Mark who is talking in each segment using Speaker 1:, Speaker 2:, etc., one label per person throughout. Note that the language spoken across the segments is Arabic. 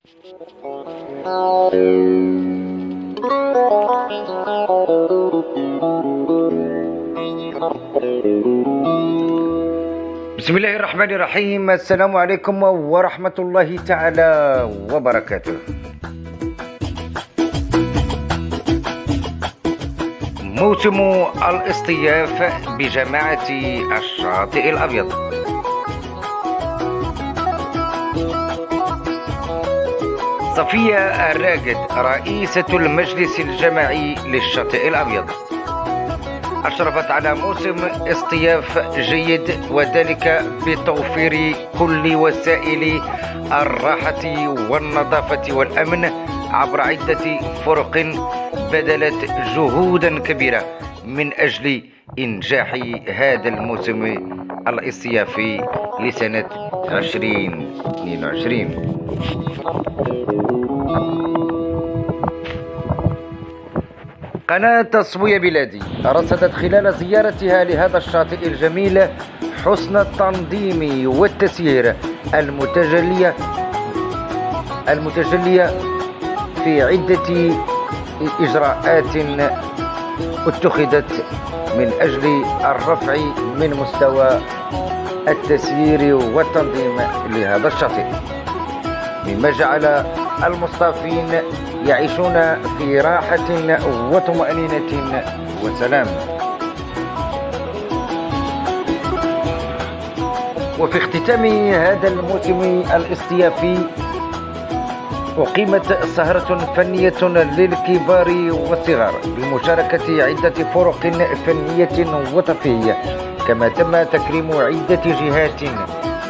Speaker 1: بسم الله الرحمن الرحيم. السلام عليكم ورحمة الله تعالى وبركاته. موسم الاصطياف بجماعة الشاطئ الأبيض. صفية الراقد رئيسة المجلس الجماعي للشاطئ الأبيض أشرفت على موسم اصطياف جيد، وذلك بتوفير كل وسائل الراحة والنظافة والأمن عبر عدة فرق بذلت جهودا كبيرة من أجل إنجاح هذا الموسم الاصطيافي لسنة 2022. قناة صبوية بلادي رصدت خلال زيارتها لهذا الشاطئ الجميل حسن التنظيم والتسيير المتجلية في عدة إجراءات اتخذت من أجل الرفع من مستوى التسيير والتنظيم لهذا الشاطئ، مما جعل المصطافين يعيشون في راحة وطمأنينة وسلام. وفي اختتام هذا الموسم الاصطيافي أقيمت سهرة فنية للكبار والصغار بمشاركة عدة فرق فنية وترفيهية، كما تم تكريم عدة جهات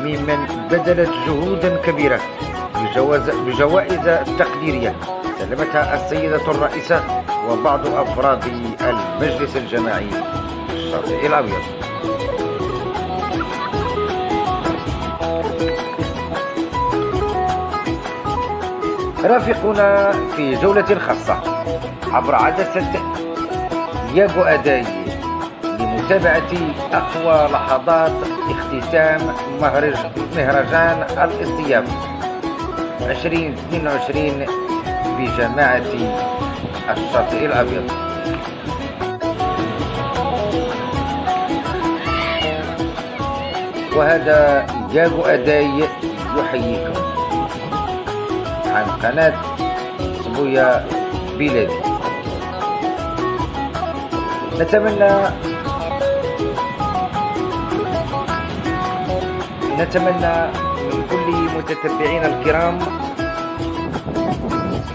Speaker 1: ممن بذلت جهودا كبيرة بجوائز تقديرية سلمتها السيدة الرئيسة وبعض أفراد المجلس الجماعي للشاطئ الأبيض. رافقونا في جولة خاصة عبر عدسة ياغو أداي لمتابعة أقوى لحظات اختتام مهرجان الاصطياف 2022 بجماعة الشاطئ الأبيض. وهذا ياغو أداي يحييكم عن قناة صبوية بلادي. نتمنى من كل متتبعينا الكرام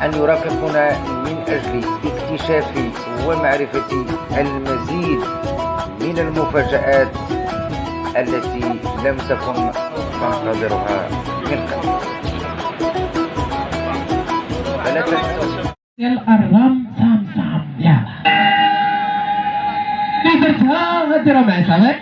Speaker 1: أن يرافقونا من أجل اكتشاف ومعرفة المزيد من المفاجآت التي لم تكن تنتظرها من قبل. فلا تنسوا
Speaker 2: الرم سام سام يلا نقدرها هدرة مع سامك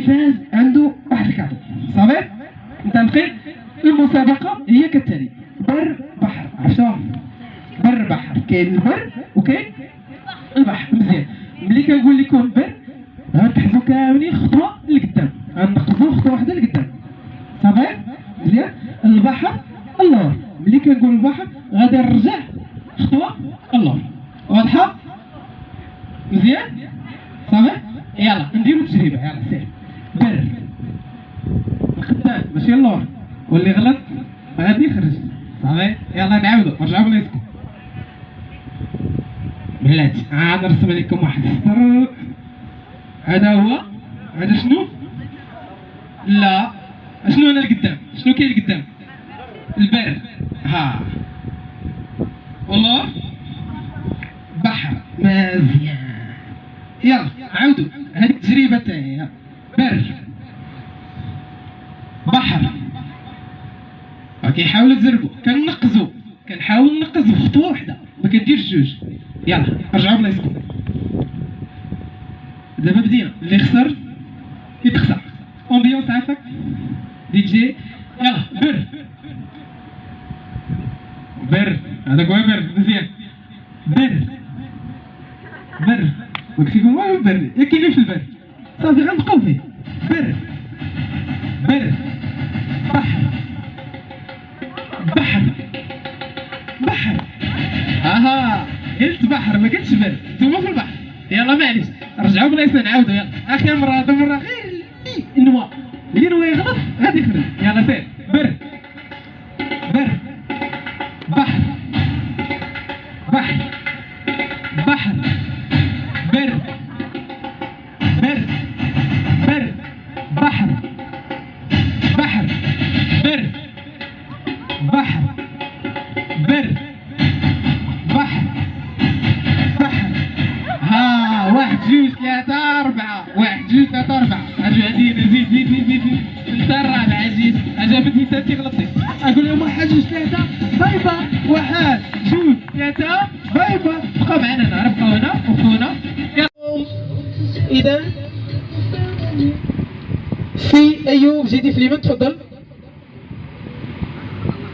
Speaker 2: فاز عنده واحد الكادو. صافي متفقين؟ المسابقه هي كالتالي: بر بحر. عرفتوها؟ بر بحر، كاين البر وكاين البحر. مزيان، ملي كنقول لكم بر غتحسبوا كاملين خطوه لقدام، غنقفزوا خطوه واحده لقدام. صافي مزيان. البحر اللور، ملي كنقول البحر غادي نرجع خطوه اللور. واضحه؟ مزيان صافي. يلا نديرو التجربه. يلا سير. بر القدام ماشي اللور، واللي غلط غادي يخرج. صافي يلا نعاودو نرجعو بلايصتكم. بلاتي عاد نرسم لكم واحد السطر. هذا هو. هذا شنو؟ لا، شنو هنا القدام؟ شنو كاين القدام؟ البر. ها والله بحر. مزيان. يلا عاودوا هذه التجربه تاعي. بر بحر. اوكي حاولوا تزربوا. كنحاول نقز بخطوه واحده، ما كنديرش جوج. يلا رجعوا بلايصتكم. دابا بدينا. اللي خسر يتخسر. امبيونس عافاك دي جي. يلا بر بر. هذاك هو بر. مزيان. بر قلت لكم والو بر. يا كاينين في البر. صافي غنبقاو فيه. بر بحر اها قلت بحر ما قلتش بر. نتوما في البحر. يلا معليش رجعوا بلايصنا نعاودوا. يلا اخر مره. هذا مره غير النوا اللي نوا يغلط غادي يخرج. يلا سير. بر بحر بر بحر ها 1 2 3 4. 1 2 3 4. اجي عندي زيد انت الرابع. زيد عجبتني انت غلطتي. اقول لهم 1 2 3 بايبا. 1 2 3 بايبا. بقاو معنا هنا. بقاو هنا وخونا. اذا سي ايوب جيتي في اليمين تفضل.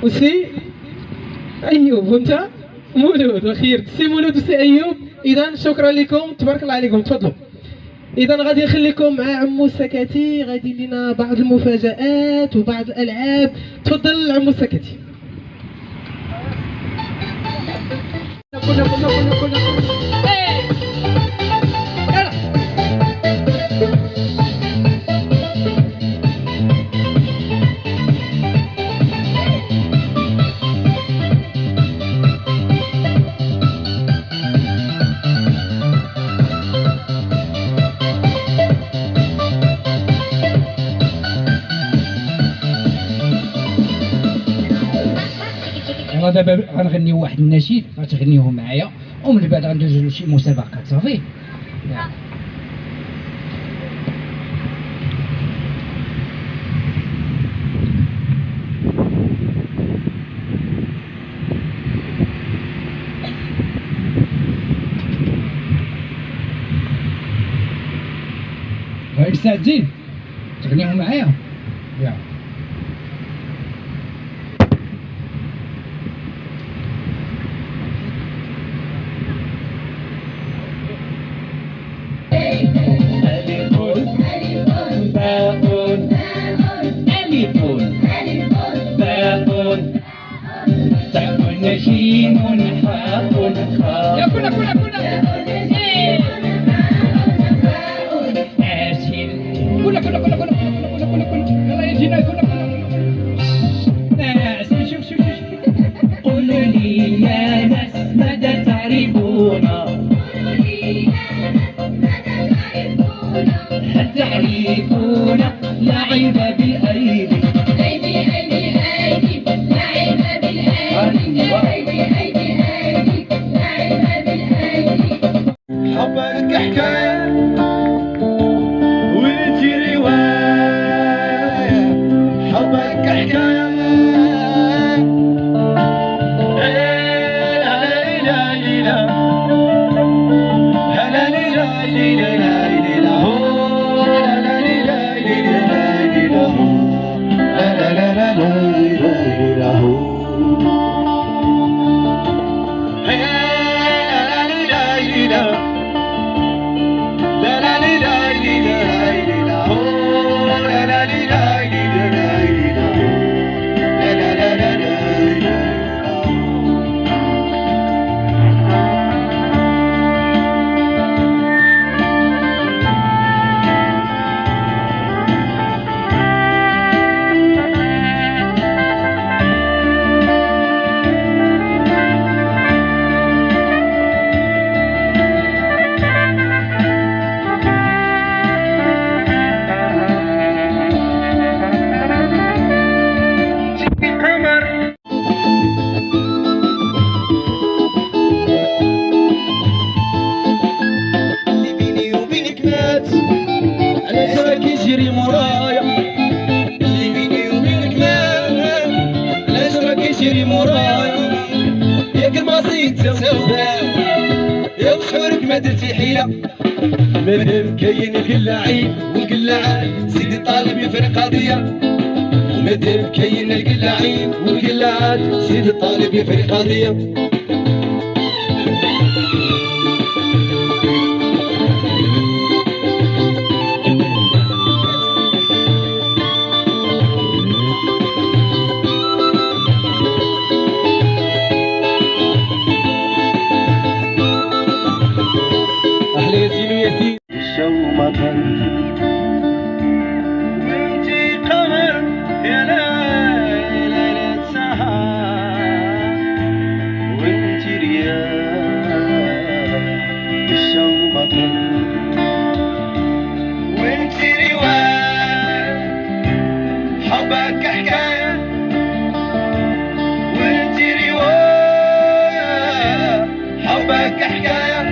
Speaker 2: وسي ايوب وانت مولود وخير. سي مولود وسي ايوب. اذا شكرا لكم تبارك الله عليكم. تفضلوا. اذا غادي نخليكم مع عمو السكاتي. غادي يدير لنا بعض المفاجآت وبعض الالعاب. تفضل عمو السكاتي.
Speaker 3: دابا غنغنيو واحد النشيد غتغنيوه معايا، ومن بعد غندوزو لشي مسابقات. صافي مستعدين تغنيوه معايا. يلا
Speaker 4: نشيم حاء خاء.
Speaker 3: يا كنا
Speaker 4: آسل.
Speaker 3: يلا يجينا كنا شوف
Speaker 4: قولوا لي يا ناس ماذا تعرفون؟ هل تعرفون لعب بالأيدي؟
Speaker 5: حبك حكاية وانتي رواية. حبك حكاية
Speaker 2: القمر.
Speaker 5: اللي بيني وبينك مات، علاش راك يجري مورايا؟ اللي بيني وبينك مات، علاش راك يجري مورايا؟ ياك المعصية سوداء، يا وشعورك ما درتي حيلة. مادام كاين القلاعين والقلاعات، سيدي الطالب يفرق قضية. ومادام كاين القلاعين والقلاعات، سيدي الطالب يفرق قضية.
Speaker 6: شومة وانتي قمر يا ليلة سهر، وانتي رياح الشومة وانتي رواية حبك حكاية، وانتي رواية حبك حكاية.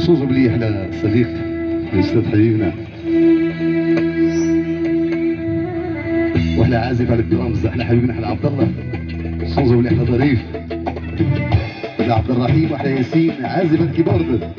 Speaker 7: صوص مليح لصديق الاستاذ حبيبنا واحلى عازف على الدرامز، احلى حبيبنا احلى عبد الله. صوص مليح لظريف لعبد الرحيم واحلى ياسين عازف الكيبورد.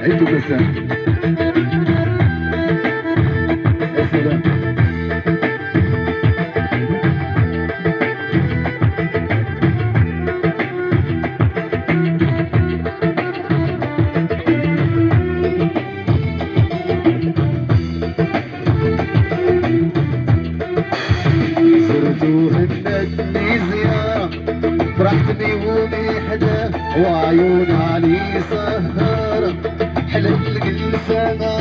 Speaker 7: عيد المساء يا سلام. زرتو هنتني زيارة، فرحت بيومي حدا وعيوني علي سهارة، حلت الجلسانة.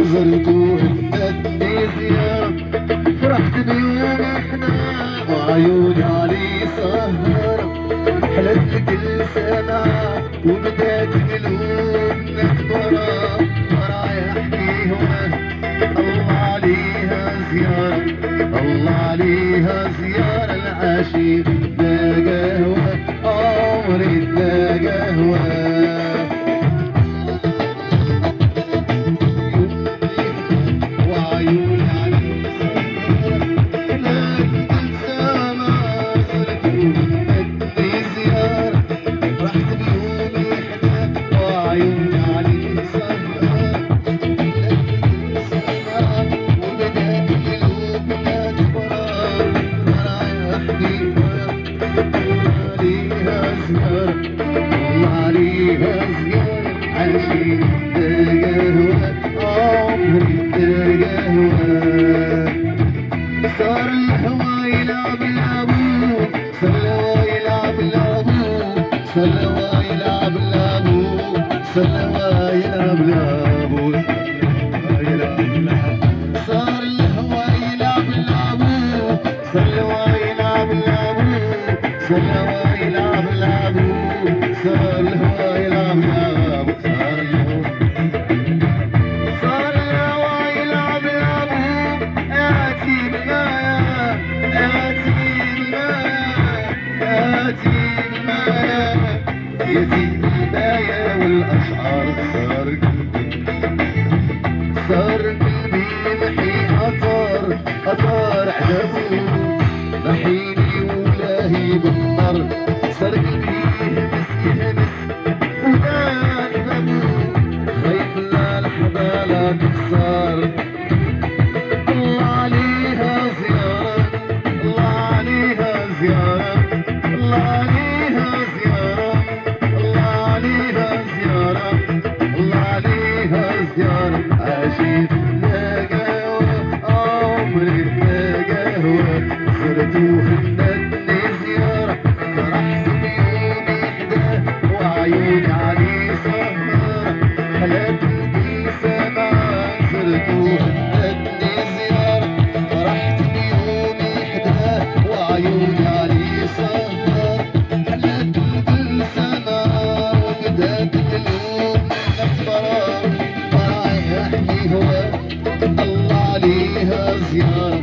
Speaker 7: زرتو هنتني زيارة، فرحت بيومي حدا وعيوني علي سهرة حلت كل سمعة وبدات قلوبنا تبرى ورا يحكي هنا الله عليها زيارة الله عليها زيارة العاشق لا قهوة عمري لا قهوة صار الهوى يلعب لابو سلوى يلعب لابو سلوى يلعب لابو سلوى يلعب لابو صار الهوى يلعب لابو سلوى يلعب لابو سلوى يلعب لابو صار الهوى يلعب لابو صار الهوى يلعب لابو آتي بالماء آتي بالماء آتي بالماء يأتي بالبداية والأشعار صار قلبي محي أطار عذابه محيني ولاهي بالنار صار قلبي يهمس ودان بابو خايف لا لحظة لا تخسر الله عليها زيارة الله عليها زيارة الله عليها زيارة الله عليها زيارة الله عليها زيارة عاشق لا قهوة عمري لا قهوة صرت وهنتني زيارة فرحت بيومي حداه وعيوني علي سهرة حلات قلبي سمعة صرت وهنتني زيارة فرحت بيومي حداه وعيوني علي سهرة حلات قلبي سمعة وبدات قلوب نفرة فرحني هو الله عليها زيارة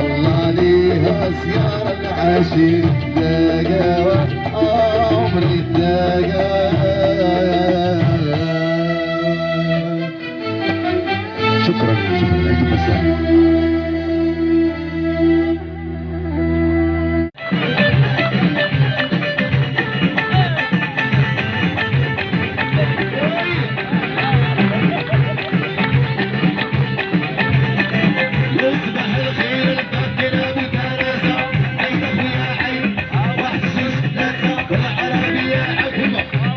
Speaker 7: الله عليها زيارة العاشق لا قهوة عمري لا قهوة شكرا عيد المساء
Speaker 6: يصبح الخير الفكر بكراسة عيد اخويا عيد واحد شيش ثلاثة والعربية عقبة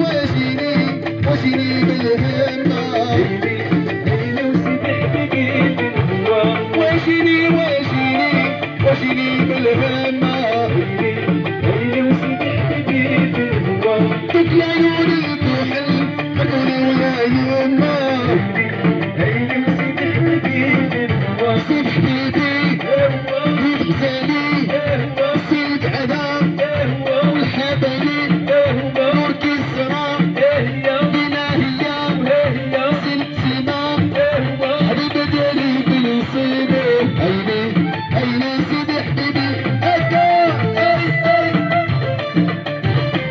Speaker 7: واشيني بالهمة